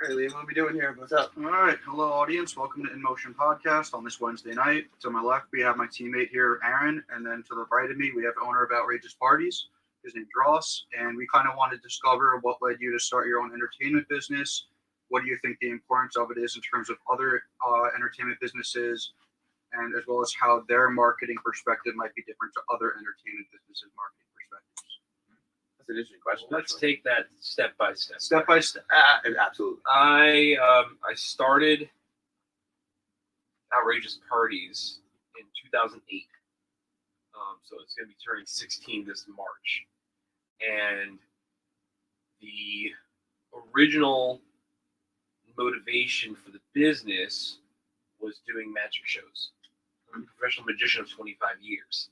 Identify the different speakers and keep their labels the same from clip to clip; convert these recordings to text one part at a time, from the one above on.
Speaker 1: Hey, Liam, what are we doing here? What's up?
Speaker 2: All right. Hello, audience. Welcome to In Motion Podcast on this Wednesday night. To my left, we have my teammate here, Aaron. And then to the right of me, we have the owner of Outrageous Parties. His name's Ross. And we kind of want to discover what led you to start your own entertainment business. What do you think the importance of it is in terms of other entertainment businesses, and as well as how their marketing perspective might be different to other entertainment businesses' marketing perspectives.
Speaker 1: That's an interesting question.
Speaker 3: Let's take that step by step.
Speaker 2: Step by step.
Speaker 1: Absolutely.
Speaker 3: I started Outrageous Parties in 2008. So it's going to be turning 16 this March. And the original motivation for the business was doing magic shows. I'm a professional magician of 25 years.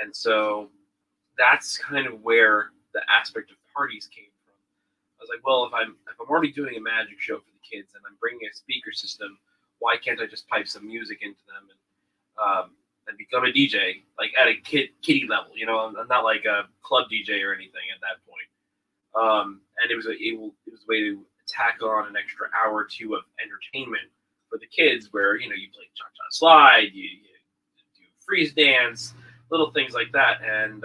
Speaker 3: And so that's kind of where the aspect of parties came from. I was like, well, if I'm already doing a magic show for the kids and I'm bringing a speaker system, why can't I just pipe some music into them and become a DJ, like at a kiddie level? You know, I'm not like a club DJ or anything at that point. And it was a way to tack on an extra hour or two of entertainment for the kids, where you play cha-cha slide, you do freeze dance, little things like that, and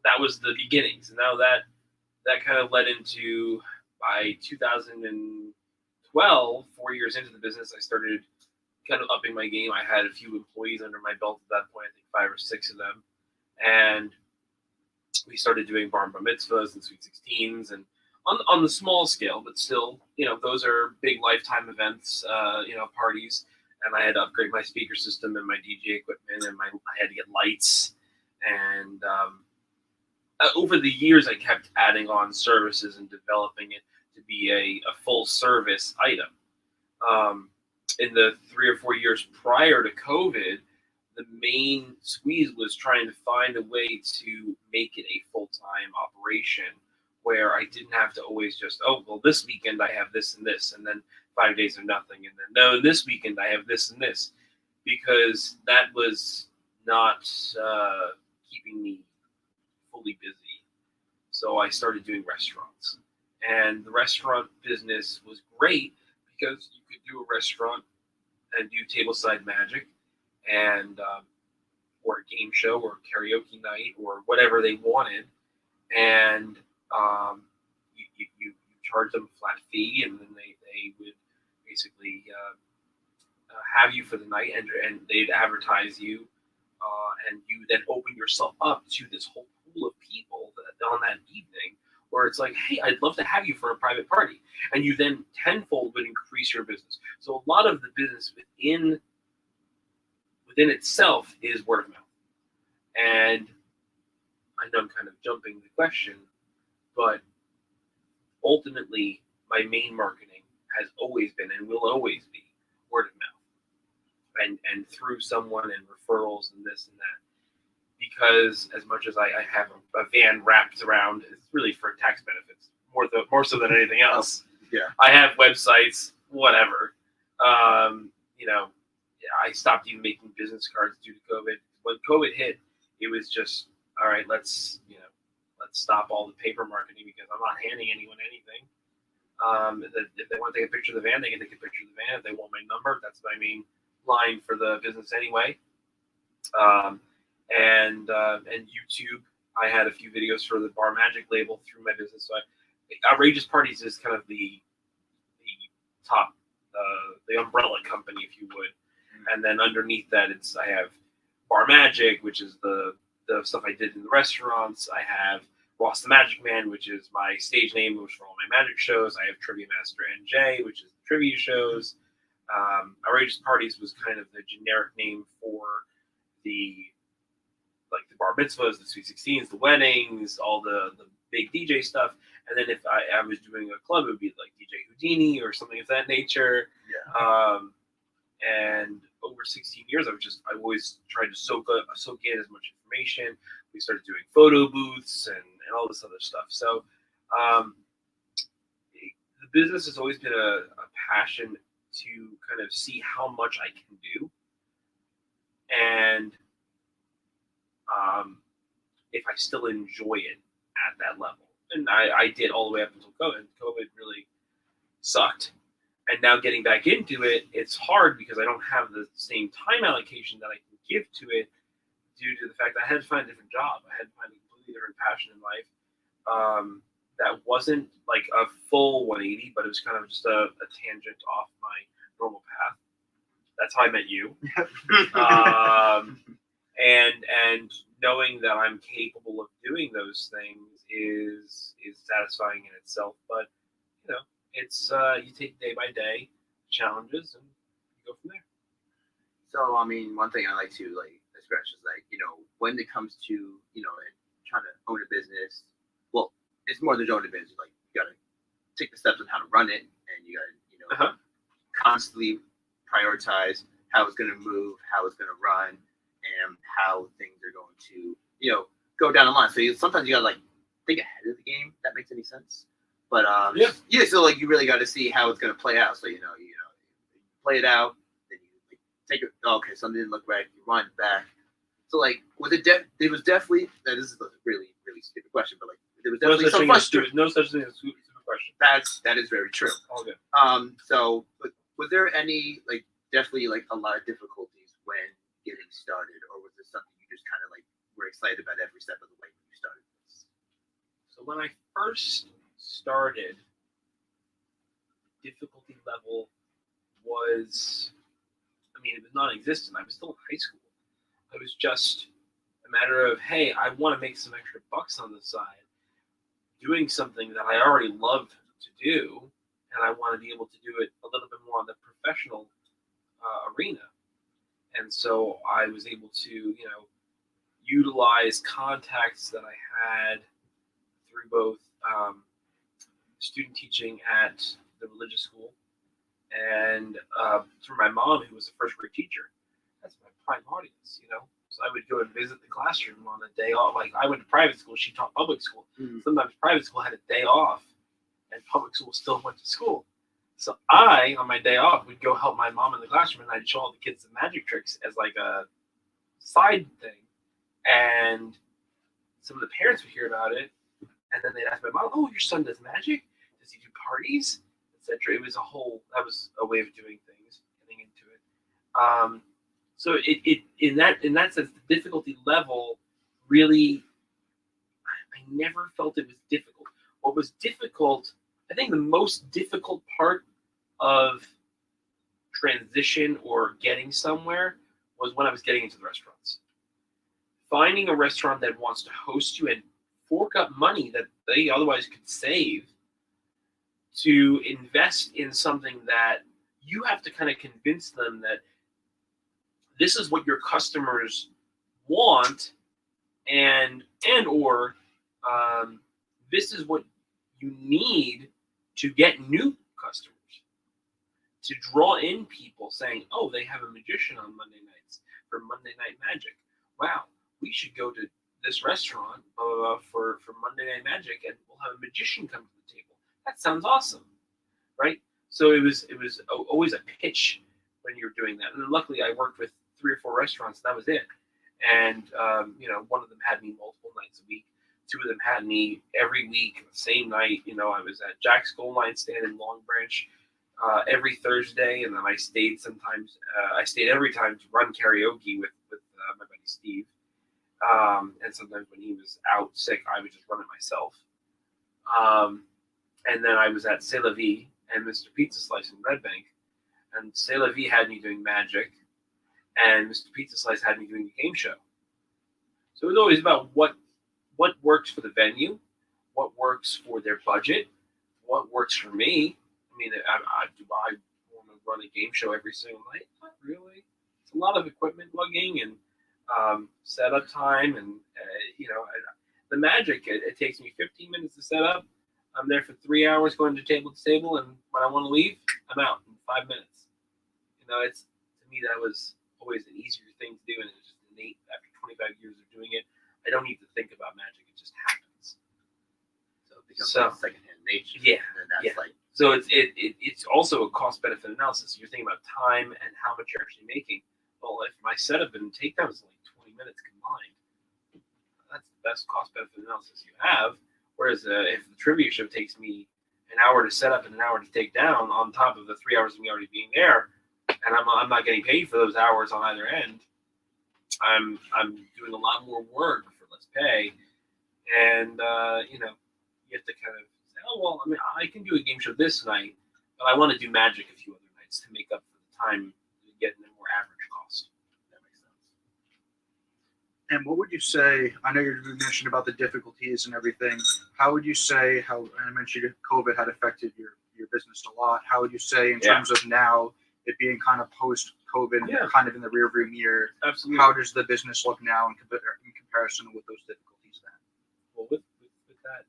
Speaker 3: that was the beginnings. And now that kind of led into, by 2012, 4 years into the business, I started kind of upping my game. I had a few employees under my belt at that point, I think 5 or 6 of them, and we started doing bar mitzvahs and sweet 16s, and on the small scale, but still, those are big lifetime events, parties. And I had to upgrade my speaker system and my DJ equipment, and I had to get lights. And over the years, I kept adding on services and developing it to be a full service item. In the 3 or 4 years prior to COVID, the main squeeze was trying to find a way to make it a full-time operation, where I didn't have to always just, this weekend I have this and this, and then 5 days of nothing, and then, no, this weekend I have this and this, because that was not keeping me fully busy. So I started doing restaurants, and the restaurant business was great because you could do a restaurant and do tableside magic, and or a game show or karaoke night or whatever they wanted, and you charge them a flat fee, and then they would basically have you for the night, and they'd advertise you, and you then open yourself up to this whole pool of people on that evening, where it's like, hey, I'd love to have you for a private party, and you then tenfold would increase your business. So a lot of the business within itself is word of mouth. And I know I'm kind of jumping the question, but ultimately, my main marketing has always been and will always be word of mouth, and through someone, and referrals and this and that. Because as much as I have a van wrapped around, it's really for tax benefits more so than anything else.
Speaker 1: Yeah.
Speaker 3: I have websites, whatever. I stopped even making business cards due to COVID. When COVID hit, it was just, all right, let's stop all the paper marketing, because I'm not handing anyone anything. If they want to take a picture of the van, they can take a picture of the van. If they want my number, that's my main line for the business anyway. And YouTube, I had a few videos for the Bar Magic label through my business. So Outrageous Parties is kind of the top, the umbrella company, if you would. And then underneath that, I have Bar Magic, which is the stuff I did in the restaurants. I have Ross the Magic Man, which is my stage name, which for all my magic shows. I have Trivia Master NJ, which is the trivia shows. Outrageous Parties was kind of the generic name for the bar mitzvahs, the sweet 16s, the weddings, all the big DJ stuff. And then if I was doing a club, it would be like DJ Houdini or something of that nature.
Speaker 1: Yeah.
Speaker 3: And over 16 years, I always tried to soak in as much information. We started doing photo booths and all this other stuff. So the business has always been a passion to kind of see how much I can do. And if I still enjoy it at that level. And I did all the way up until COVID. COVID really sucked. And now getting back into it, it's hard because I don't have the same time allocation that I can give to it due to the fact that I had to find a different job. I had to find a completely different passion in life. That wasn't like a full 180, but it was kind of just a tangent off my normal path. That's how I met you. And knowing that I'm capable of doing those things is satisfying in itself. But you know, it's you take day by day challenges and you go from there.
Speaker 1: So I mean, one thing I like to express is when it comes to trying to own a business. Well, it's more than owning a business. Like you gotta take the steps on how to run it, and you gotta constantly prioritize how it's gonna move, how it's gonna run, and how things are going to go down the line. So sometimes you gotta think ahead of the game. If that makes any sense. But yeah. So you really got to see how it's gonna play out. So you play it out, then you take it. Okay, something didn't look right. You wind it back. So was it? It was definitely. This is a really stupid question, but there was definitely some frustration.
Speaker 3: No such thing as a stupid question.
Speaker 1: That is very true.
Speaker 3: All good.
Speaker 1: So was there any definitely a lot of difficulties when getting started, or was it something you just kind of were excited about every step of the way when you started this?
Speaker 3: So when I first started, difficulty level was, it was non-existent. I was still in high school. It was just a matter of, hey, I want to make some extra bucks on the side, doing something that I already loved to do, and I want to be able to do it a little bit more on the professional arena. And so I was able to, utilize contacts that I had through both student teaching at the religious school and through my mom, who was a first grade teacher. That's my prime audience, So I would go and visit the classroom on a day off. I went to private school. She taught public school.
Speaker 1: Mm-hmm.
Speaker 3: Sometimes private school had a day off, and public school still went to school. So I, on my day off, would go help my mom in the classroom, and I'd show all the kids the magic tricks as a side thing. And some of the parents would hear about it, and then they'd ask my mom, "Oh, your son does magic? Does he do parties, etc.?" It was that was a way of doing things, getting into it. So it in that sense, the difficulty level really, I never felt it was difficult. What was difficult, I think the most difficult part of transition or getting somewhere was when I was getting into the restaurants. Finding a restaurant that wants to host you and fork up money that they otherwise could save to invest in something that you have to kind of convince them that this is what your customers want, and or this is what you need to get new customers, to draw in people saying, "Oh, they have a magician on Monday nights for Monday Night Magic. Wow, we should go to this restaurant for Monday Night Magic, and we'll have a magician come to the table. That sounds awesome, right?" So it was always a pitch when you're doing that. And luckily, I worked with 3 or 4 restaurants. That was it. And one of them had me multiple nights a week. 2 of them had me every week, same night. I was at Jack's Gold Line Stand in Long Branch every Thursday, and then I stayed sometimes. I stayed every time to run karaoke with my buddy Steve. And sometimes when he was out sick, I would just run it myself. And then I was at C'est La Vie and Mr. Pizza Slice in Red Bank. And C'est La Vie had me doing magic, and Mr. Pizza Slice had me doing a game show. So it was always about what works for the venue, what works for their budget, what works for me. Do I want to run a game show every single night? Not really. It's a lot of equipment lugging and setup time, and the magic. It takes me 15 minutes to set up. I'm there for 3 hours, going to table to table, and when I want to leave, I'm out in 5 minutes. It's, to me, that was always an easier thing to do, and it's just innate. After 25 years of doing it, I don't need to think about magic; it just happens.
Speaker 1: So it becomes secondhand nature.
Speaker 3: Yeah,
Speaker 1: and that's
Speaker 3: yeah. So it's also a cost benefit analysis. You're thinking about time and how much you're actually making. Well, if my setup and takedown is like 20 minutes combined, that's the best cost benefit analysis you have. Whereas if the trivia show takes me an hour to set up and an hour to take down on top of the 3 hours of me already being there, and I'm not getting paid for those hours on either end. I'm doing a lot more work for less pay, and you have to kind of say, oh well, I mean, I can do a game show this night, but I want to do Magic a few other nights to make up for the time to get a more average cost. That makes sense.
Speaker 2: And what would you say? I know you mentioned about the difficulties and everything. How would you say how? And I mentioned COVID had affected your business a lot. How would you say in terms of now it being kind of post-COVID and kind of in the rearview mirror?
Speaker 3: Absolutely.
Speaker 2: How does the business look now in comparison with those difficulties then?
Speaker 3: Well, with that,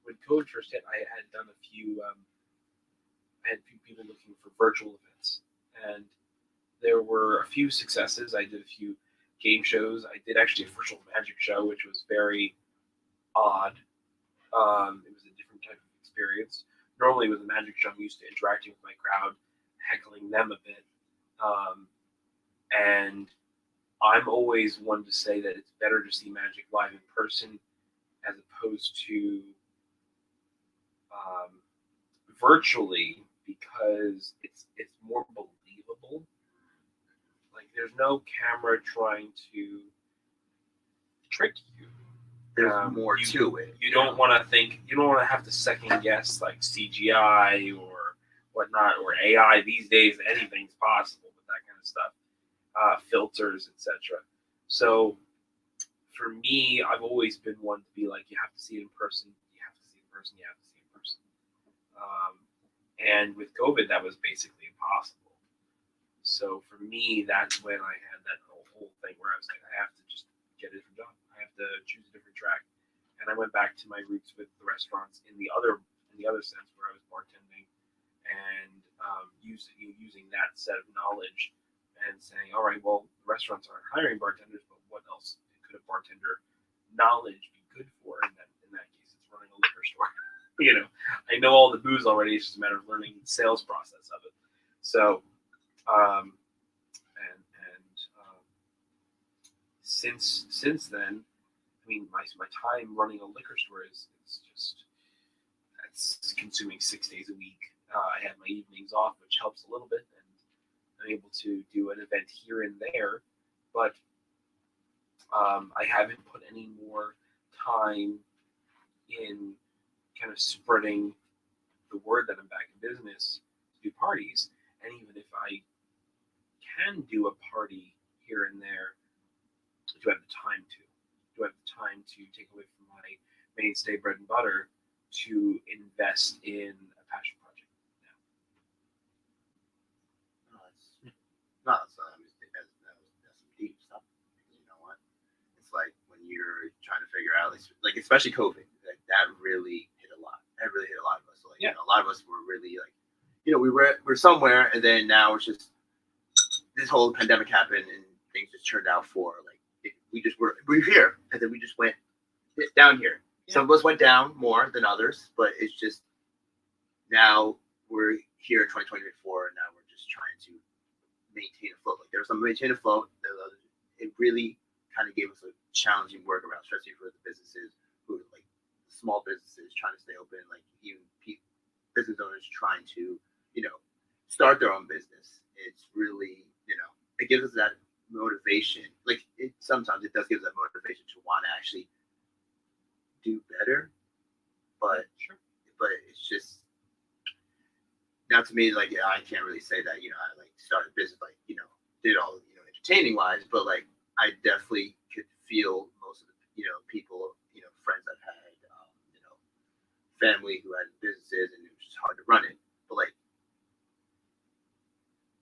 Speaker 3: when COVID first hit, I had done a few. I had a few people looking for virtual events, and there were a few successes. I did a few game shows. I did actually a virtual Magic show, which was very odd. It was a different type of experience. Normally, with a Magic show, I'm used to interacting with my crowd, heckling them a bit, and I'm always one to say that it's better to see Magic live in person as opposed to virtually, because it's more believable. Like, there's no camera trying to trick you.
Speaker 1: There's more to it.
Speaker 3: You don't want to think. You don't want to have to second guess like CGI or whatnot or AI. These days, anything's possible with that kind of stuff. Filters, etc. So, for me, I've always been one to be like, you have to see it in person. You have to see it in person. You have to see it in person. And with COVID, that was basically impossible. So for me, that's when I had that whole thing where I was like, I have to just get a different job. I have to choose a different track. And I went back to my roots with the restaurants in the other sense where I was bartending and using that set of knowledge and saying, all right, well, restaurants aren't hiring bartenders, but what else could a bartender knowledge be good for? And in that case, it's running a liquor store. I know all the booze already. It's just a matter of learning the sales process of it. So, since then, I mean, my time running a liquor store is just, that's consuming 6 days a week. I have my evenings off, which helps a little bit, and I'm able to do an event here and there, but I haven't put any more time in kind of spreading the word that I'm back in business to do parties. And even if I can do a party here and there, do I have the time to? Do I have the time to take away from my mainstay bread and butter to invest in a passion project now?
Speaker 1: That's some deep stuff. You know what? It's like when you're trying to figure out, like especially COVID, like that really hit a lot. That really hit a lot of us. So, like, a lot of us were really like, we're somewhere, and then now it's just this whole pandemic happened, and things just turned out for like we're here, and then we just went down here. Yeah. Some of us went down more than others, but it's just now we're here in 2024, and now we're just trying to maintain afloat. Like there's some maintain afloat. It really kind of gave us a challenging workaround, especially for the businesses who are like small businesses trying to stay open, like even business owners trying to start their own business. It's really it gives us that motivation. Like sometimes it does give us that motivation to want to actually do better, but it's just now to me, like, I can't really say that I like started business, like did all entertaining wise, but like I definitely could feel most of the people, friends I've had, family who had businesses, and it was just hard to run it. But like,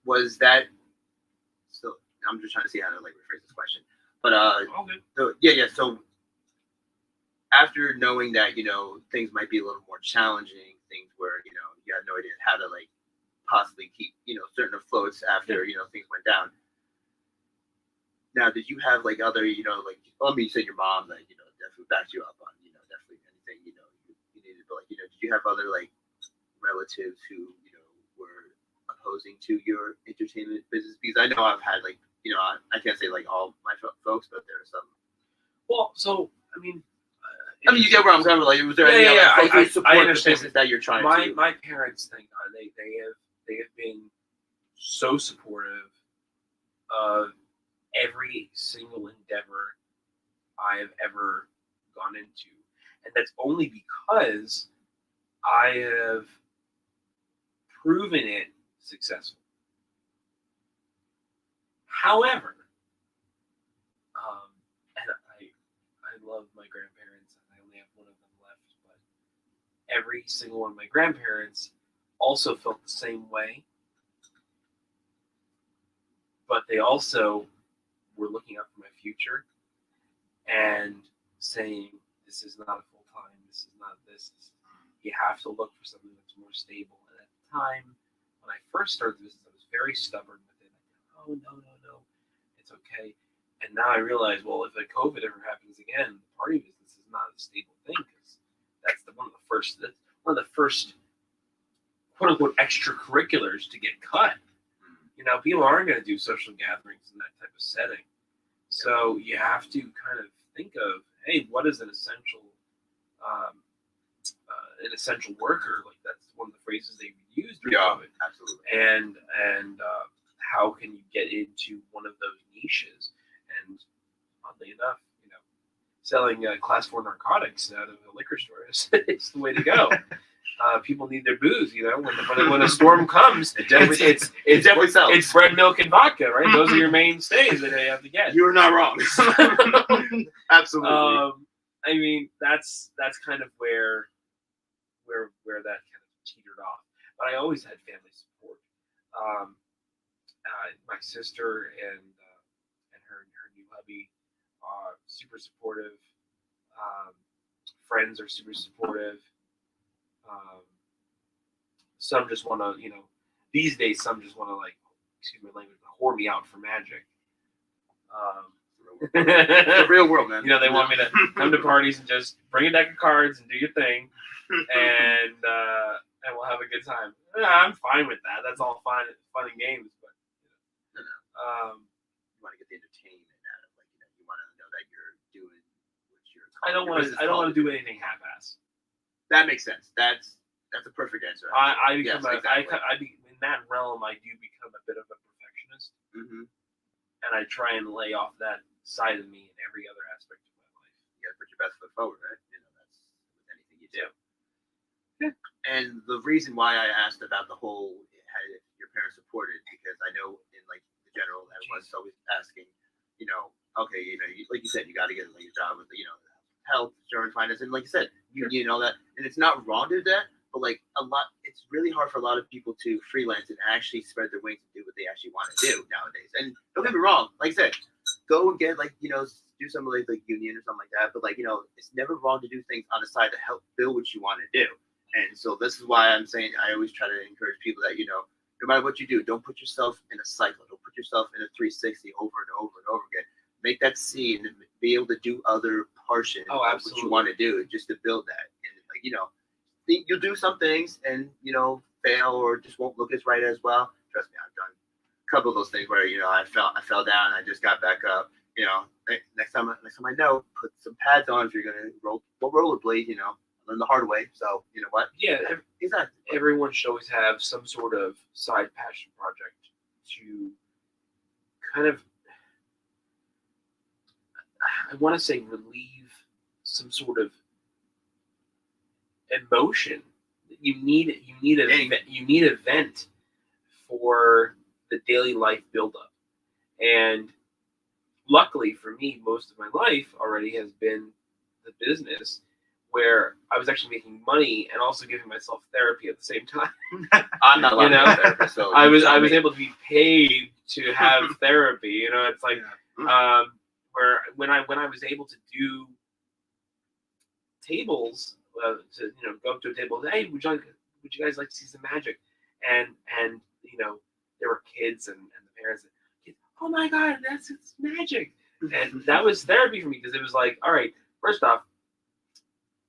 Speaker 1: was that so? I'm just trying to see how to like rephrase this question. But so after knowing that things might be a little more challenging, things where you had no idea how to like possibly keep certain afloats after things went down. Now, did you have like other you said your mom like definitely backed you up on definitely anything you needed, but like did you have other like relatives who were opposing to your entertainment business? Because I know I've had like I can't say like all my folks, but there are some.
Speaker 3: Well, so I mean,
Speaker 1: I mean, you get where I'm going. Like, was there any
Speaker 3: Yeah,
Speaker 1: like,
Speaker 3: I
Speaker 1: support the
Speaker 3: understand.
Speaker 1: business that you're trying to?
Speaker 3: My parents, thank God, they have been so supportive of every single endeavor I have ever gone into, and that's only because I have proven it successful. However, and I love my grandparents, and I only have one of them left, but every single one of my grandparents also felt the same way, but they also were looking out for my future and saying, this is not a full time, this is not this. You have to look for something that's more stable. And at the time, when I first started this, I was very stubborn with it. Oh, no, it's okay. And now I realize, well, if a COVID ever happens again, the party business is not a stable thing, because that's one of the first quote unquote extracurriculars to get cut. You know, people aren't going to do social gatherings in that type of setting. So you have to kind of think of, hey, what is an essential worker? Like, that's one of the phrases they used during COVID.
Speaker 1: Absolutely.
Speaker 3: And how can you get into one of those niches? And oddly enough, you know, selling class 4 narcotics out of a liquor store is the way to go. People need their booze, you know. When a storm comes, it's
Speaker 1: definitely sells.
Speaker 3: It's bread, milk, and vodka, right? Those are your mainstays that you have to get.
Speaker 1: You're not wrong. Absolutely.
Speaker 3: I mean, that's kind of where that kind of teetered off. But I always had family support. My sister and her new hubby are super supportive. Friends are super supportive. Some just want to, you know, these days some just want to, like, excuse my language, whore me out for magic.
Speaker 1: The real world, man.
Speaker 3: You know, they want me to come to parties and just bring a deck of cards and do your thing, and we'll have a good time. I'm fine with that. That's all fun and games, but
Speaker 1: you want to get the entertainment out of, like, you know, you want to know that you're doing what you're.
Speaker 3: I don't want to do anything half-ass.
Speaker 1: That makes sense. That's a perfect answer.
Speaker 3: I become
Speaker 1: exactly.
Speaker 3: in that realm. I do become a bit of a perfectionist, and I try and lay off that side of me in every other aspect of my life.
Speaker 1: You got to put your best foot forward, right? You know, that's with anything you do.
Speaker 3: Yeah.
Speaker 1: And the reason why I asked about the whole had your parents supported, because I know in, like, the general, everyone's always asking, you know, okay, you know, like you said, you got to get, like, a job with, you know, health insurance, finance, and like you said, you know that, and it's not wrong to do that, but like it's really hard for a lot of people to freelance and actually spread their wings and do what they actually want to do nowadays. And don't get me wrong, like I said, go and get, like, you know, do something like union or something like that, but, like, you know, it's never wrong to do things on the side to help build what you want to do. And so this is why I'm saying I always try to encourage people that, you know, no matter what you do, don't put yourself in a cycle, don't put yourself in a 360 over and over and over again. Make that scene and be able to do other portions of what you want to do, just to build that. And, like, you know, you'll do some things and, you know, fail or just won't look as right as well. Trust me, I've done a couple of those things where, you know, I fell down and I just got back up. You know, next time I know, put some pads on if you're gonna rollerblade. You know, learn the hard way. So you know what?
Speaker 3: Yeah,
Speaker 1: exactly.
Speaker 3: Everyone should always have some sort of side passion project to kind of, I want to say, relieve some sort of emotion. You need a vent for the daily life buildup. And luckily for me, most of my life already has been the business, where I was actually making money and also giving myself therapy at the same time.
Speaker 1: I'm not allowed to have therapy, so
Speaker 3: I was able to be paid to have therapy. You know, it's like where when I was able to do tables, to, you know, go up to a table, hey, would you guys like to see some magic? And you know, there were kids and the parents. Oh my God, it's magic. And that was therapy for me, because it was like, all right, first off,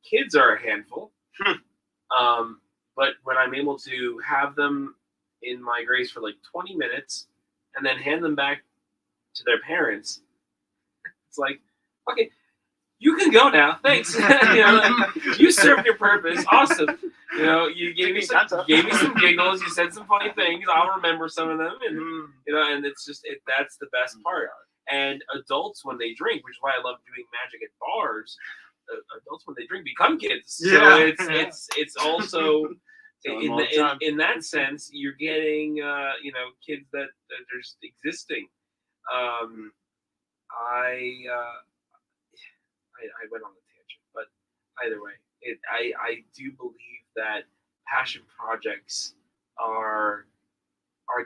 Speaker 3: kids are a handful. But when I'm able to have them in my grace for like 20 minutes and then hand them back to their parents, it's like, okay, you can go now. Thanks. You served your purpose. Awesome. You gave me some giggles. You said some funny things. I'll remember some of them, and and it's just that's the best part. And adults, when they drink, which is why I love doing magic at bars, adults when they drink become kids. So it's also in that sense you're getting kids that are just existing. I went on a tangent, but either way, I do believe that passion projects are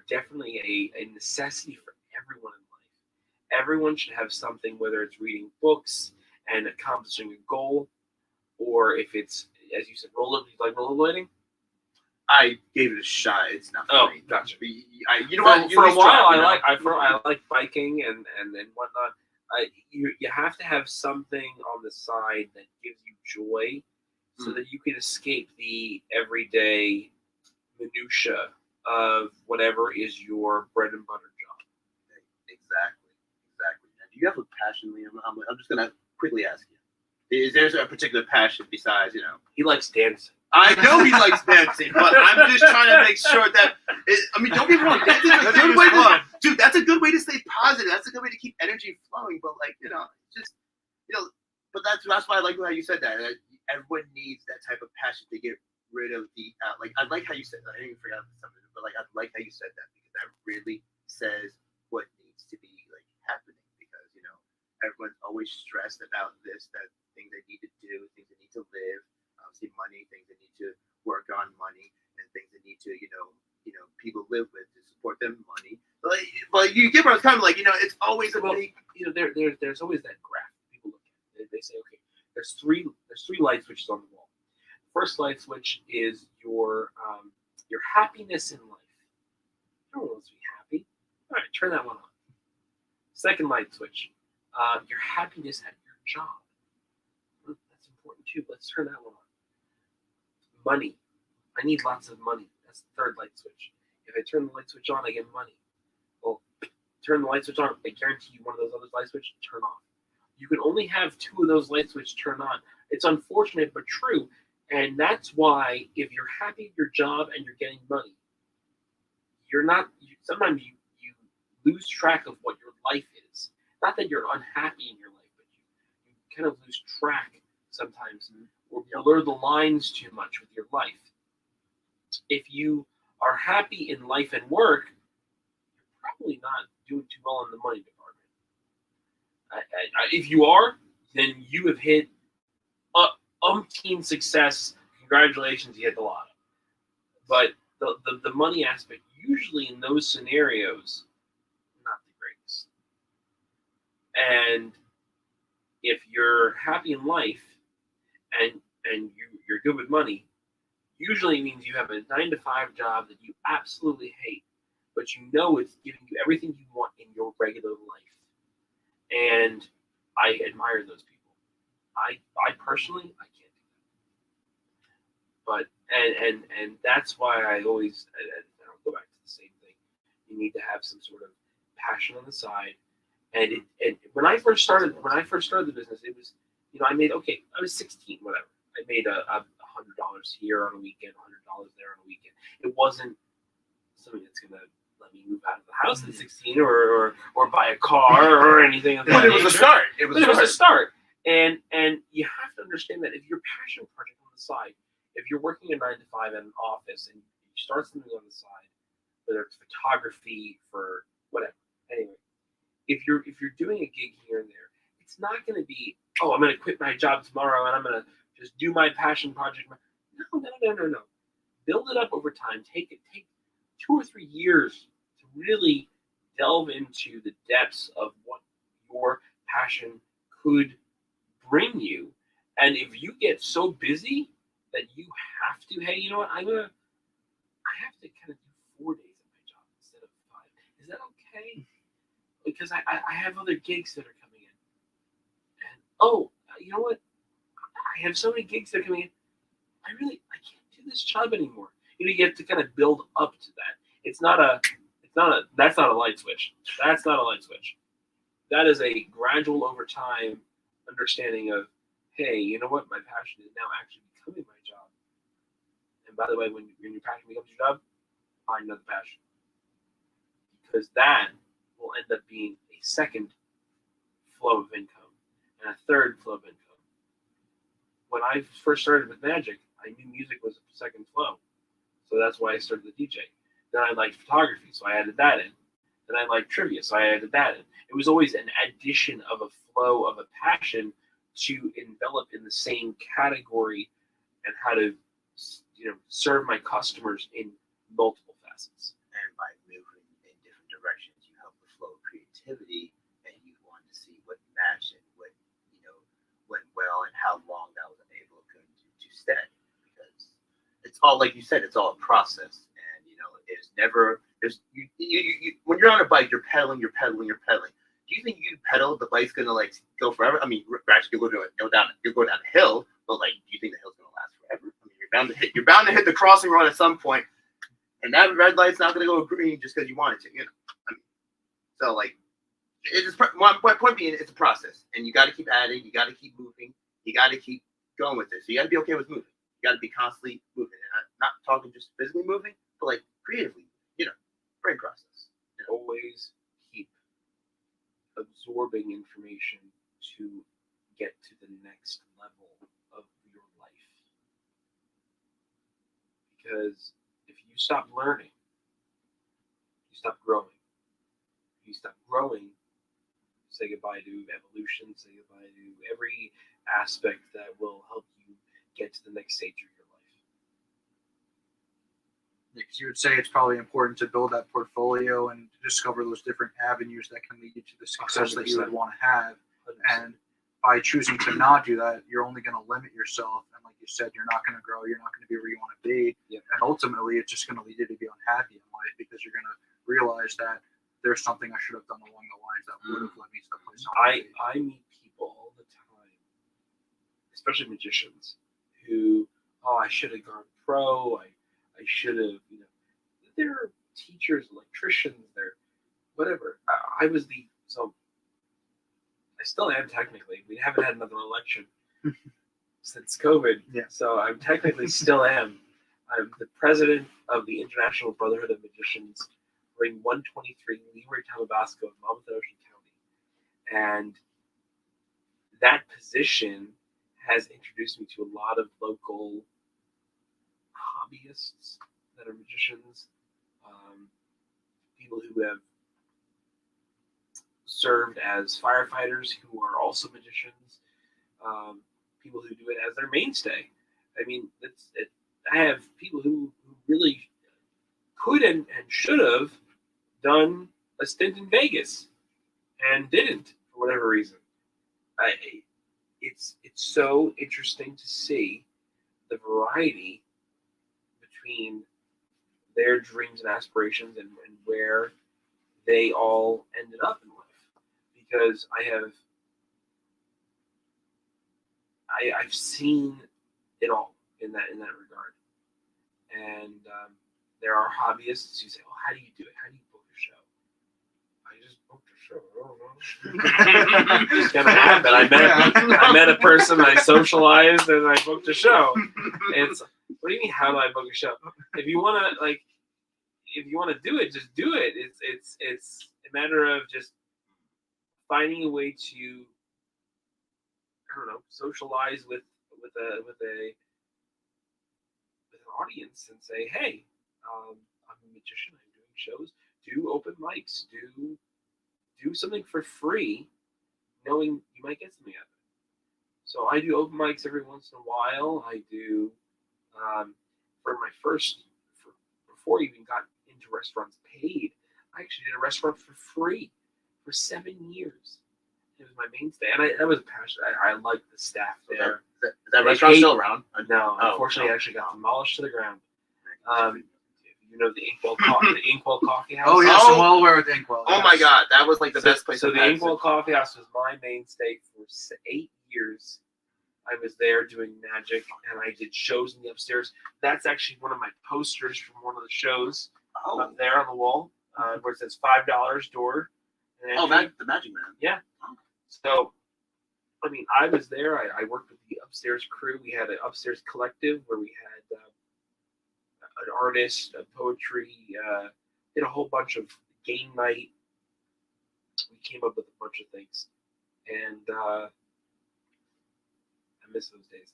Speaker 3: definitely a necessity for everyone in life. Everyone should have something, whether it's reading books and accomplishing a goal, or if it's, as you said, rollerblading.
Speaker 1: I gave it a shot. It's not for me.
Speaker 3: Gotcha.
Speaker 1: For
Speaker 3: a while, I like biking and whatnot. You have to have something on the side that gives you joy, so that you can escape the everyday minutia of whatever is your bread and butter job.
Speaker 1: Exactly. Now, do you have a passion, Liam? I'm just gonna quickly ask you: is there a particular passion besides
Speaker 3: He likes dancing.
Speaker 1: I know he likes dancing, but I'm just trying to make sure that. Don't get me wrong. That's a good way dude. That's a good way to stay positive. That's a good way to keep energy flowing. But but that's why I like how you said that. Everyone needs that type of passion to get rid of the I like how you said that. I didn't forget something, but I like how you said that, because that really says what needs to be happening. Because everyone's always stressed about that things they need to do, things they need to live. See money, things they need to work on, money, and things they need to, people live with to support them, money. But you get where it's kind of it's always big.
Speaker 3: There's always that graph people look at. They say, okay, there's three light switches on the wall. First light switch is your happiness in life. Everyone wants to be happy. All right, turn that one on. Second light switch, your happiness at your job. That's important too. Let's turn that one on. Money. I need lots of money. That's the third light switch. If I turn the light switch on, I get money. Well, turn the light switch on, I guarantee you one of those other light switches turn off. You can only have two of those light switches turn on. It's unfortunate but true, and that's why if you're happy at your job and you're getting money, sometimes you lose track of what your life is. Not that you're unhappy in your life, but you kind of lose track sometimes, or blur the lines too much with your life. If you are happy in life and work, you're probably not doing too well in the money department. If you are, then you have hit umpteen success. Congratulations, you hit the lotto. But the money aspect, usually in those scenarios, not the greatest. And if you're happy in life and you're good with money, usually means you have a 9-to-5 job that you absolutely hate, but it's giving you everything you want in your regular life. And I admire those people. I personally, I can't do that. But and that's why I always, and I'll go back to the same thing. You need to have some sort of passion on the side. And when I first started the business, it was, I was 16, whatever. I made $100 here on a weekend, $100 there on a weekend. It wasn't something that's gonna let me move out of the house at 16 or buy a car or anything of that
Speaker 1: But it was a start. It was a start.
Speaker 3: And you have to understand that if your passion project on the side, if you're working a 9-to-5 at an office and you start something on the side, whether it's photography for whatever, anyway, if you're doing a gig here and there, it's not going to be, I'm going to quit my job tomorrow and I'm going to just do my passion project. No. Build it up over time. Take 2 or 3 years to really delve into the depths of what your passion could bring you. And if you get so busy that you have to, hey, you know what? I have to kind of do 4 days at my job instead of 5. Is that okay? Because I have other gigs that are coming in. And you know what? I have so many gigs that are coming in. I can't do this job anymore. You have to kind of build up to that. That's not a light switch. That's not a light switch. That is a gradual over time understanding of, hey, you know what? My passion is now actually becoming my job. And by the way, when your passion becomes your job, find another passion. Because that will end up being a second flow of income and a third flow of income. When I first started with magic, I knew music was a second flow. So that's why I started the DJ. Then I liked photography, so I added that in. Then I liked trivia, so I added that in. It was always an addition of a flow of a passion to envelop in the same category and how to, serve my customers in multiple facets.
Speaker 1: And by moving in different directions, you help the flow of creativity, and you want to see what matched and what went well and how long that was able to stay. Because it's all, like you said, it's all a process, and it's never when you're on a bike, you're pedaling. Do you think you pedal, the bike's gonna go forever? I mean, actually, you'll go down a hill, but do you think the hill's gonna last forever? I mean, you're bound to hit the crossing road at some point, and that red light's not gonna go green just because you want it to. I mean, so it's just, my point being, it's a process, and you got to keep adding, you got to keep moving, you got to keep going with it. So you got to be okay with moving. You got to be constantly moving, and I'm not talking just physically moving, but creatively, brain process.
Speaker 3: Always keep absorbing information to get to the next level of your life. Because if you stop learning, you stop growing. If you stop growing, say goodbye to evolution, say goodbye to every aspect that will help you get to the next stage of your life.
Speaker 2: Because you would say it's probably important to build that portfolio and discover those different avenues that can lead you to the success 100%. That you would want to have. 100%. And by choosing to not do that, you're only going to limit yourself. And like you said, you're not going to grow. You're not going to be where you want to be.
Speaker 3: Yep.
Speaker 2: And ultimately, it's just going to lead you to be unhappy in life because you're going to realize that there's something I should have done along the lines that would have led me to the place
Speaker 3: I meet people all the time, especially magicians, who, I should have gone pro. I should have, they're teachers, electricians, they're whatever. I still am technically. We haven't had another election since COVID.
Speaker 2: Yeah.
Speaker 3: So I'm technically still am. I'm the president of the International Brotherhood of Magicians, Ring 123, Leroy Tamabasco in Monmouth, Ocean County. And that position has introduced me to a lot of local hobbyists that are magicians, people who have served as firefighters who are also magicians, people who do it as their mainstay. I mean, I have people who really could and should have done a stint in Vegas and didn't for whatever reason. It's so interesting to see the variety between their dreams and aspirations and where they all ended up in life. Because I've seen it all in that regard. And there are hobbyists who say, "Well, how do you do it? How do you book a show?" I just booked a show. I don't know. It's gonna happen. I met a person, I socialized, and I booked a show. It's, what do you mean? How do I book a show? If you wanna do it, just do it. It's a matter of just finding a way to, I don't know, socialize with an audience and say, hey, I'm a magician. I'm doing shows. Do open mics. Do something for free, knowing you might get something out of it. So I do open mics every once in a while. I do for my before I even got into restaurants paid, I actually did a restaurant for free for 7 years. It was my mainstay, and that was a passion. I liked the staff there.
Speaker 1: Is that restaurant still around?
Speaker 3: No, unfortunately, it actually got demolished to the ground. The Inkwell Coffee House.
Speaker 2: Oh yes, I'm well aware of the Inkwell.
Speaker 1: Oh my God, that was the best place.
Speaker 3: So the Inkwell Coffee House was my mainstay for 8 years. I was there doing magic, and I did shows in the upstairs. That's actually one of my posters from one of the shows up there on the wall, where it says $5 door.
Speaker 1: The Magic Man.
Speaker 3: Yeah. So I mean, I was there. I worked with the upstairs crew. We had an upstairs collective where we had an artist, a poetry, did a whole bunch of game night. We came up with a bunch of things, and I miss those days.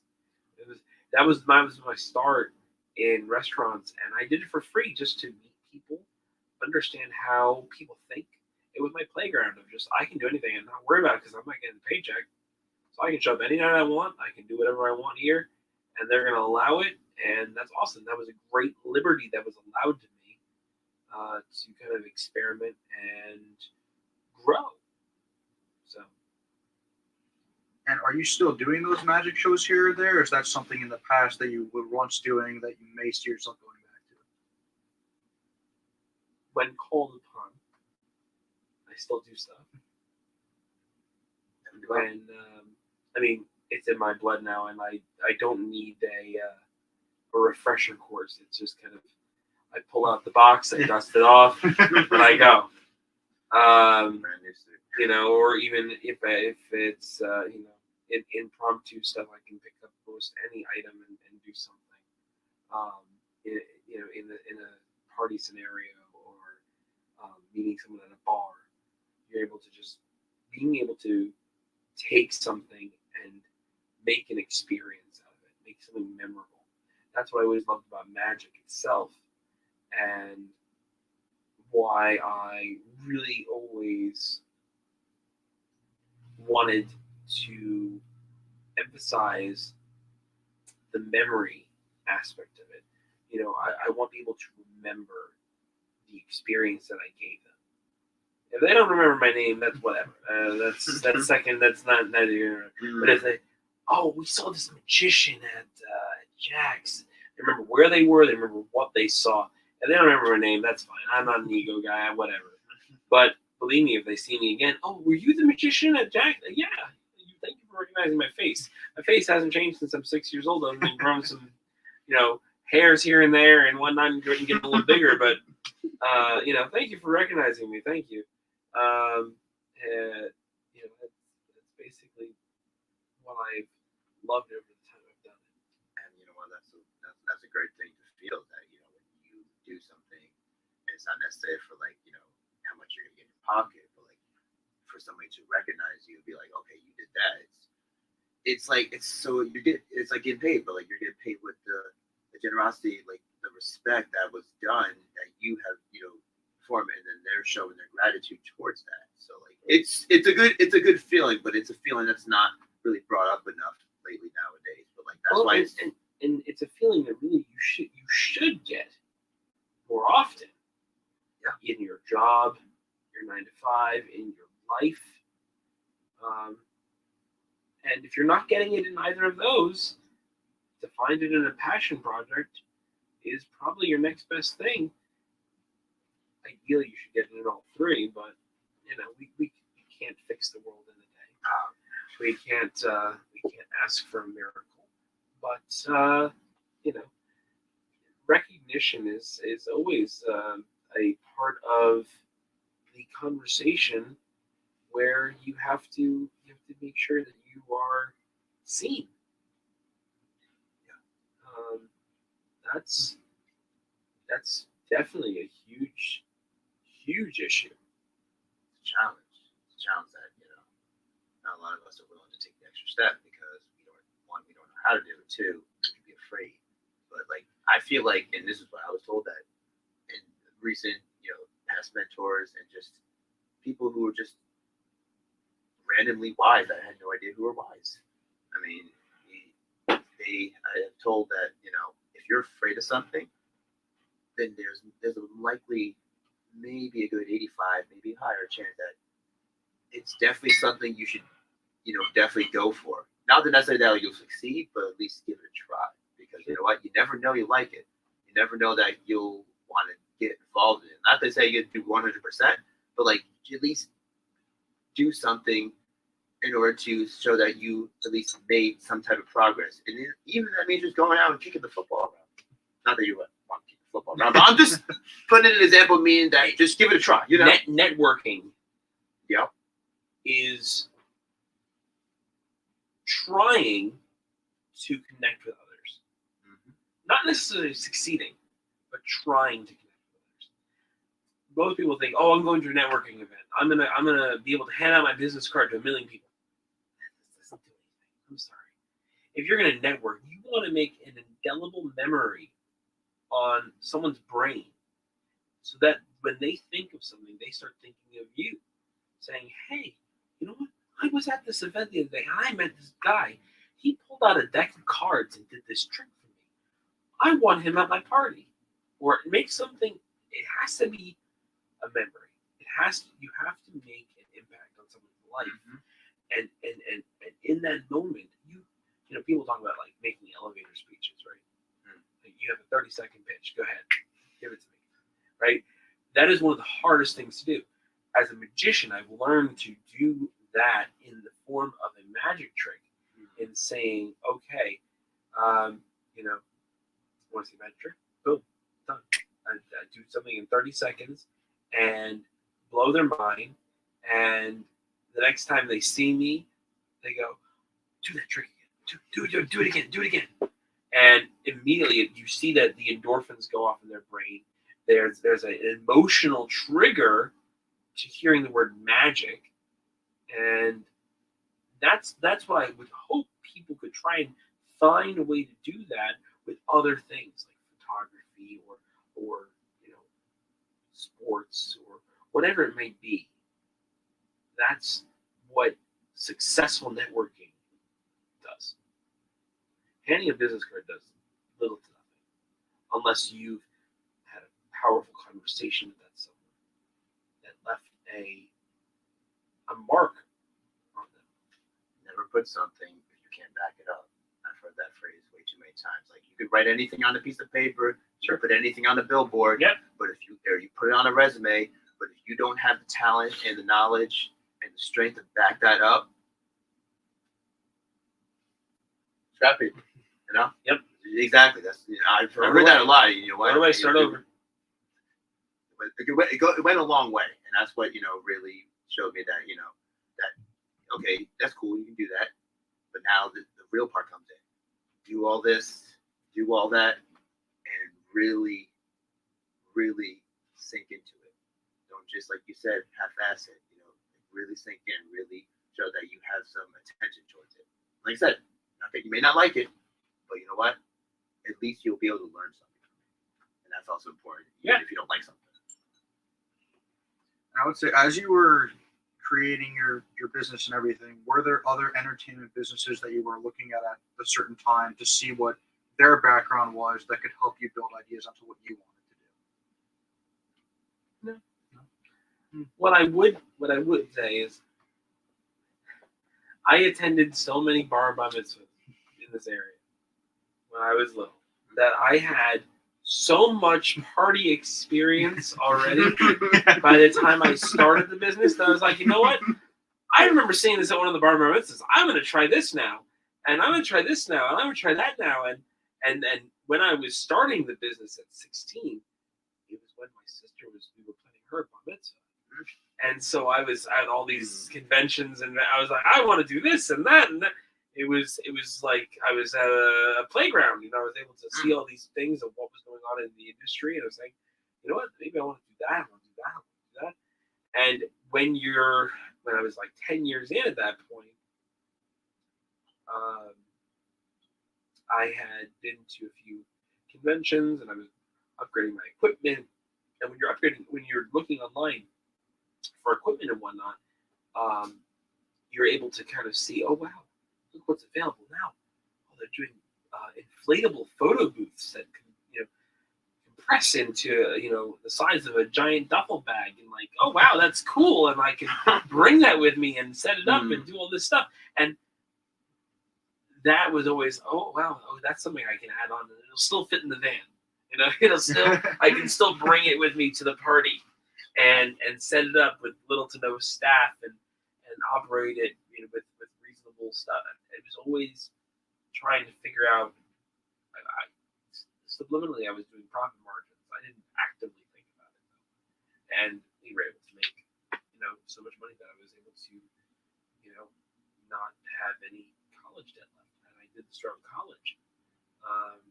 Speaker 3: That was my start in restaurants, and I did it for free just to meet people, understand how people think. It was my playground of just I can do anything and not worry about it because I'm not getting a paycheck. So I can show up any night I want. I can do whatever I want here, and they're going to allow it, and that's awesome. That was a great liberty that was allowed to me to kind of experiment and grow. So.
Speaker 2: And are you still doing those magic shows here or there? Or is that something in the past that you were once doing that you may see yourself going back to?
Speaker 3: When called upon, I still do stuff. When I mean, it's in my blood now, and I don't need a refresher course. It's just kind of I pull out the box, I dust it off, and I go. You know, or even if it's impromptu stuff, I can pick up almost any item and do something. In a party scenario or meeting someone at a bar, you're able to just being able to take something and make an experience out of it, make something memorable. That's what I always loved about magic itself, and why I really always wanted to emphasize the memory aspect of it. You know, I want people to remember the experience that I gave them. If they don't remember my name, that's whatever. That's second. That's not neither. But if they, oh, we saw this magician at Jack's. They remember where they were. They remember what they saw. If they don't remember my name, that's fine. I'm not an ego guy. Whatever. But believe me, if they see me again, oh, were you the magician at Jack's? Yeah. Thank you for recognizing my face. My face hasn't changed since I'm 6 years old. I've been growing some, hairs here and there and whatnot, and getting a little bigger. But thank you for recognizing me. Thank you. That's basically what I've loved over the time I've done it.
Speaker 1: And you know what? That's a great thing to feel that when you do something, it's not necessarily for how much you're gonna get in your pocket, but for somebody to recognize you and be like, okay, you did that. It's like getting paid, but you're getting paid with the generosity, the respect that was done that you have formed, and then they're showing their gratitude towards that. So it's a good feeling, but it's a feeling that's not really brought up enough lately nowadays. But that's why
Speaker 3: and it's a feeling that really you should get more often. Yeah. In your job, your 9 to 5, in your life. And if you're not getting it in either of those, to find it in a passion project is probably your next best thing. Ideally, you should get it in all three, but we can't fix the world in a day. We can't ask for a miracle, but recognition is always a part of the conversation where you have to make sure that you are seen. That's definitely a huge issue.
Speaker 1: It's a challenge. It's a challenge that not a lot of us are willing to take the extra step because we don't know how to do it. Two, we can be afraid. But I feel and this is what I was told, that in recent past mentors and just people who are just randomly wise. I had no idea who were wise. I mean, I have told that if you're afraid of something, then there's a likely, maybe a good 85, maybe higher chance that it's definitely something you should definitely go for. Not that necessarily that you'll succeed, but at least give it a try, because you know what, you never know you like it. You never know that you'll want to get involved in it. Not to say you do 100%, but at least do something in order to show that you at least made some type of progress. And even that means just going out and kicking the football around. Not that you want to kick the football around, but I'm just putting an example, meaning that just give it a try.
Speaker 3: Networking
Speaker 1: Yep.
Speaker 3: is trying to connect with others.
Speaker 1: Mhm.
Speaker 3: Not necessarily succeeding, but trying to connect with others. Most people think, "Oh, I'm going to a networking event. I'm gonna be able to hand out my business card to 1 million people." That doesn't do anything. I'm sorry. If you're gonna network, you want to make an indelible memory on someone's brain, so that when they think of something, they start thinking of you, saying, "Hey, you know what? I was at this event the other day, and I met this guy. He pulled out a deck of cards and did this trick for me. I want him at my party." Or make something. It has to be a memory. You have to make an impact on someone's life,
Speaker 1: Mhm.
Speaker 3: and in that moment, people talk about like making elevator speeches, right? Like, you have a 30-second pitch. Go ahead, give it to me, right? That is one of the hardest things to do. As a magician, I've learned to do that in the form of a magic trick, in saying, okay, want to see a magic trick? Boom, done. I do something in 30 seconds and blow their mind, and the next time they see me, they go, "Do that trick again. Do it again. Do it again." And immediately you see that the endorphins go off in their brain. There's an emotional trigger to hearing the word magic, and that's what I would hope people could try and find a way to do that with other things like photography or sports or whatever it may be. That's what successful networking does. Handing a business card does little to nothing unless you've had a powerful conversation with that someone that left a mark on them.
Speaker 1: Never put something if you can't back it up. I've heard that phrase way too many times. Like, you could write anything on a piece of paper, sure, put anything on a billboard,
Speaker 3: Yep.
Speaker 1: But if you put it on a resume, but if you don't have the talent and the knowledge and the strength to back that up, scrap it.
Speaker 3: Yep.
Speaker 1: Exactly. I've heard that a lot. You know what?
Speaker 3: Why do I start over?
Speaker 1: It went a long way, and that's what really showed me that that okay, that's cool, you can do that, but now the real part comes in. Do all this, do all that, and really, really sink into it. Don't just, like you said, half-ass it. Really sink in, really show that you have some attention towards it. Like I said, not that you may not like it, but you know what? At least you'll be able to learn something from it, and that's also important. Even if you don't like something.
Speaker 2: I would say, as you were creating your business and everything, were there other entertainment businesses that you were looking at a certain time to see what their background was that could help you build ideas onto what you wanted to do?
Speaker 3: No. What I would say is, I attended so many bar mitzvahs in this area when I was little that I had so much party experience already by the time I started the business that I was like, you know what? I remember seeing this at one of the bar mitzvahs. I'm going to try this now, and I'm going to try this now, and I'm going to try that now. And when I was starting the business at 16, it was when my sister we were planning her bar mitzvah. And so I was at all these conventions, and I was like, I want to do this and that and that. It was like I was at a playground. I was able to see all these things of what was going on in the industry, and I was like, you know what? Maybe I want to do that. I want to do that. I want to do that. And when I was like 10 years in at that point, I had been to a few conventions, and I was upgrading my equipment. And when you're looking online for equipment and whatnot, you're able to kind of see, oh wow, look what's available now. Oh, they're doing inflatable photo booths that can, compress into the size of a giant duffel bag, and like, oh wow, that's cool, and I can bring that with me and set it up and do all this stuff. And that was always, oh wow, that's something I can add on, and it'll still fit in the van. I can still bring it with me to the party, and set it up with little to no staff, and operate it with reasonable stuff. It was always trying to figure out. Subliminally, I was doing profit margins. I didn't actively think about it though, and we were able to make so much money that I was able to not have any college debt left, and I did this throughout college. On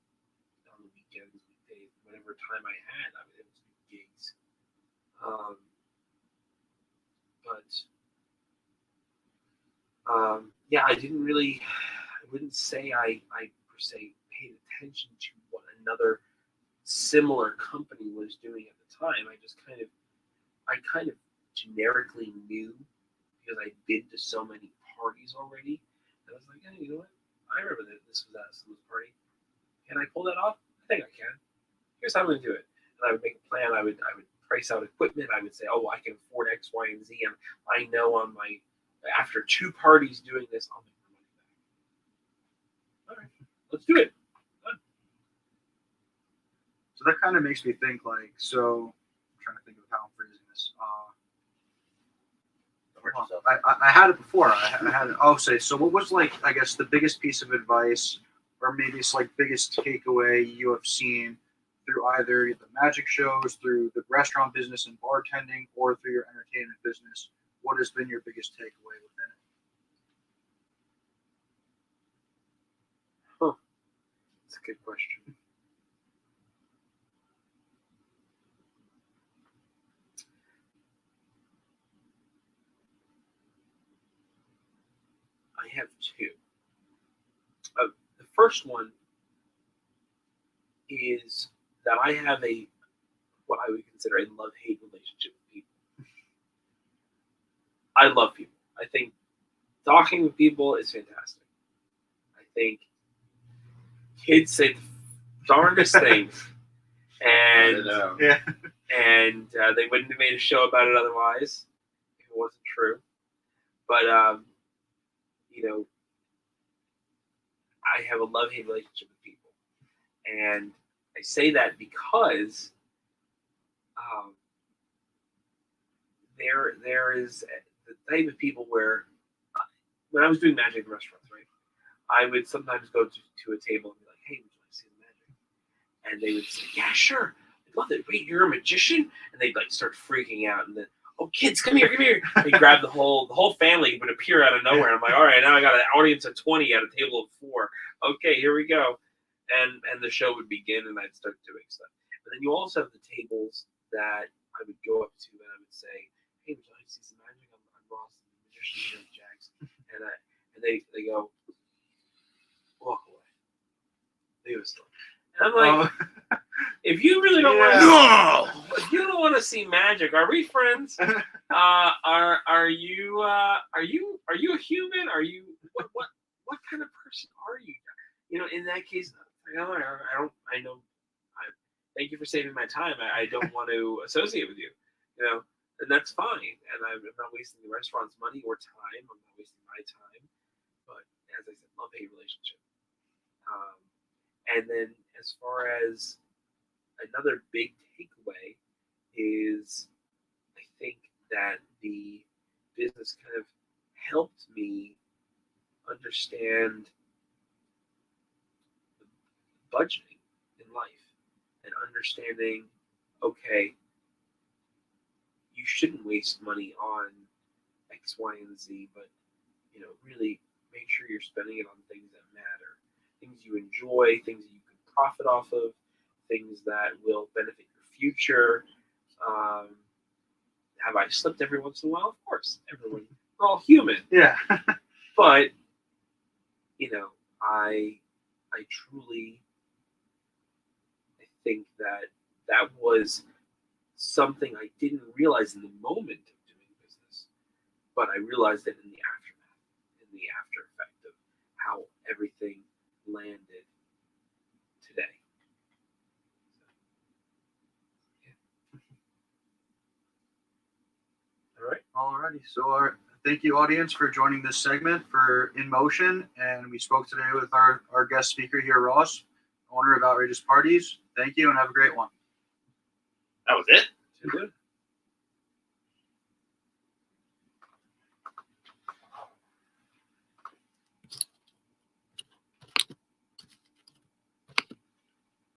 Speaker 3: the weekends, weekdays, whatever time I had, I was able to do gigs. Yeah, I wouldn't say I per se paid attention to what another similar company was doing at the time. I kind of generically knew because I'd been to so many parties already. And I was like, hey, you know what? I remember that this was at someone's party. Can I pull that off? I think I can. Here's how I'm going to do it. And I would make a plan. I would price out equipment. I would say, oh, I can afford X, Y, and Z. And I know after 2 parties doing this, I'll make my money back. All right, let's do it.
Speaker 2: So that kind of makes me think like, so I'm trying to think of how I'm phrasing this. I had it before. I had it. Oh, so what was like, I guess, the biggest piece of advice, or maybe it's like biggest takeaway you have seen through either the magic shows, through the restaurant business and bartending, or through your entertainment business? What has been your biggest takeaway within it?
Speaker 3: That's a good question. I have 2. The first one is that I have what I would consider a love-hate relationship with people. I love people. I think talking with people is fantastic. I think kids say the darndest things, and they wouldn't have made a show about it otherwise if it wasn't true. But I have a love-hate relationship with people, and I say that because there is the type of people where when I was doing magic in restaurants, right, I would sometimes go to a table and be like, hey, would you like to see the magic? And they would say, yeah, sure. I'd love it. Wait, you're a magician? And they'd like start freaking out, and then, oh, kids, come here. They grab the whole family would appear out of nowhere. I'm like, all right, now I got an audience of 20 at a table of 4. Okay, here we go. And the show would begin, and I'd start doing stuff. But then you also have the tables that I would go up to, and I would say, hey, would you like to see some magic? I'm Ross, the magician here at Jack's. And they go, walk away. Leave us alone. And I'm like, if you really don't if you don't want to see magic, are we friends? Are you a human? Are you what kind of person are you? In that case, thank you for saving my time. I don't want to associate with you. And that's fine. And I'm not wasting the restaurant's money or time. I'm not wasting my time. But as I said, love-hate relationship. And then as far as another big takeaway is, I think that the business kind of helped me understand budgeting in life and understanding, okay, you shouldn't waste money on X, Y, and Z, but really make sure you're spending it on things that matter, things you enjoy, things that you can profit off of, things that will benefit your future. Have I slipped every once in a while? Of course, everyone. We're all human.
Speaker 2: Yeah.
Speaker 3: But I truly, I think that was something I didn't realize in the moment of doing business, but I realized it in the aftermath, in the after effect of how everything landed today. All right.
Speaker 2: Alrighty. So thank you, audience, for joining this segment for In Motion. And we spoke today with our guest speaker here, Ross, owner of Outrageous Parties. Thank you, and have a great one.
Speaker 3: That was it? Too good.